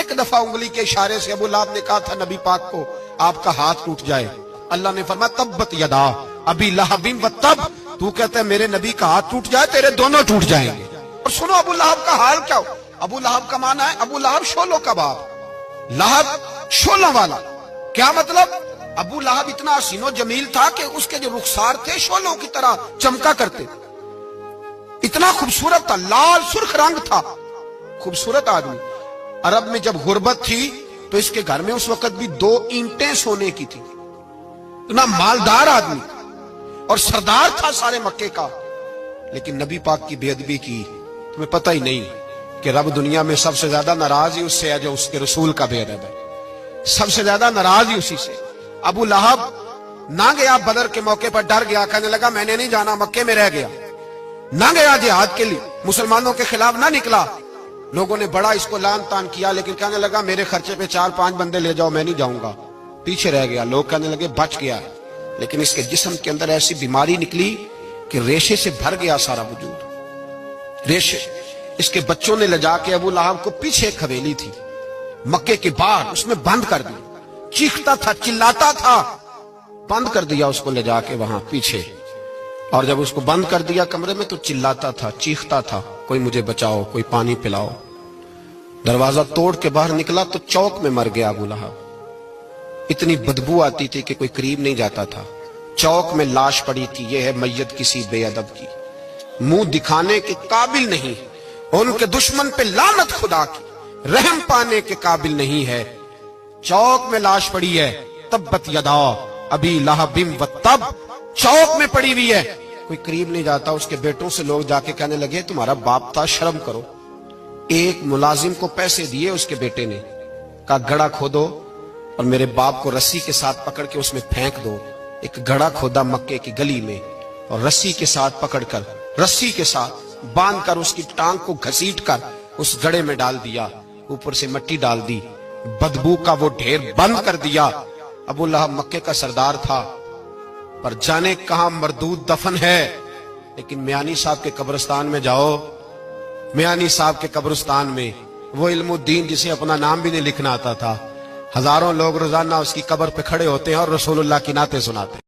एक दफा उंगली के इशारे से अबू लहब ने कहा था नबी पाक को आपका हाथ टूट जाए, अल्लाह ने फरमाया तब्बत यदा अबी लहबिन व तब, तू कहता है मेरे नबी का हाथ टूट जाए तेरे दोनों टूट जाएंगे। और सुनो अबू लहब का हाल क्या हो। अबू लहब का माना है अबू लहब शोलों का बाप, लहब शोलों वाला। क्या मतलब? अबू लहब इतना हसीनो जमील था कि उसके जो रुखसार थे शोलों की तरह चमका करते, इतना खूबसूरत था, लाल सुर्ख रंग था, खूबसूरत आदमी। अरब में जब गुर्बत थी तो इसके घर में उस वक्त भी 2 ईंटें सोने की थी। इतना मालदार आदमी और सरदार था सारे मक्के का, लेकिन नबी पाक की बेअदबी की। तुम्हें पता ही नहीं कि रब दुनिया में सबसे ज्यादा नाराज ही उससे है जो उसके रसूल का बेअदब है, सबसे ज्यादा नाराज ही उसी से। अबू लहब ना गया बदर के मौके पर, डर गया, कहने लगा मैंने नहीं जाना, मक्के में रह गया, ना गया जिहाद के लिए, मुसलमानों के खिलाफ ना निकला। लोगों ने बड़ा इसको लान तान किया, लेकिन कहने लगा मेरे खर्चे पे 4-5 बंदे ले जाओ, मैं नहीं जाऊंगा, पीछे रह गया। लोग कहने लगे बच गया है, लेकिन इसके जिस्म के अंदर ऐसी बीमारी निकली कि रेशे से भर गया सारा वजूद, रेशे। इसके बच्चों ने ले जाके अबू लहब को पीछे एक हवेली थी मक्के के बाहर, उसमें बंद कर दिया। चीखता था, चिल्लाता था, बंद कर दिया उसको ले जाके वहां पीछे। और जब उसको बंद कर दिया कमरे में तो चिल्लाता था, चीखता था, कोई मुझे बचाओ, कोई पानी पिलाओ। दरवाजा तोड़ के बाहर निकला तो चौक में मर गया अबू लहब। इतनी बदबू आती थी कि कोई करीब नहीं जाता था। चौक में लाश पड़ी थी, यह है मैयत किसी बेअदब की, मुंह दिखाने के काबिल नहीं, उनके दुश्मन पे लानत खुदा की, रहम पाने के काबिल नहीं है। चौक में लाश पड़ी है, तब्बत यदा अबी लहबिन व तब, चौक में पड़ी हुई है, कोई करीब नहीं जाता। उसके बेटों से लोग जाके कहने लगे तुम्हारा बाप था, शर्म करो। एक मुलाजिम को पैसे दिए उसके बेटे ने, कहा गड़ा खोदो और मेरे बाप को रस्सी के साथ पकड़ के उसमें फेंक दो। एक गड़ा खोदा मक्के की गली में और रस्सी के साथ पकड़कर, रस्सी के साथ बांध कर उसकी टांग को घसीट कर उस गड़े में डाल दिया, ऊपर से मिट्टी डाल दी, बदबू का वो ढेर बंद कर दिया। अबू लहब मक्के का सरदार था, पर जाने कहां मरदूद दफन है। लेकिन मियानी साहब के कब्रिस्तान में जाओ, मियानी साहब के कब्रिस्तान में वो इल्मुद्दीन जिसे अपना नाम भी नहीं लिखना आता था, हजारों लोग रोजाना उसकी कब्र पे खड़े होते हैं और रसूलुल्लाह की नाते सुनाते हैं।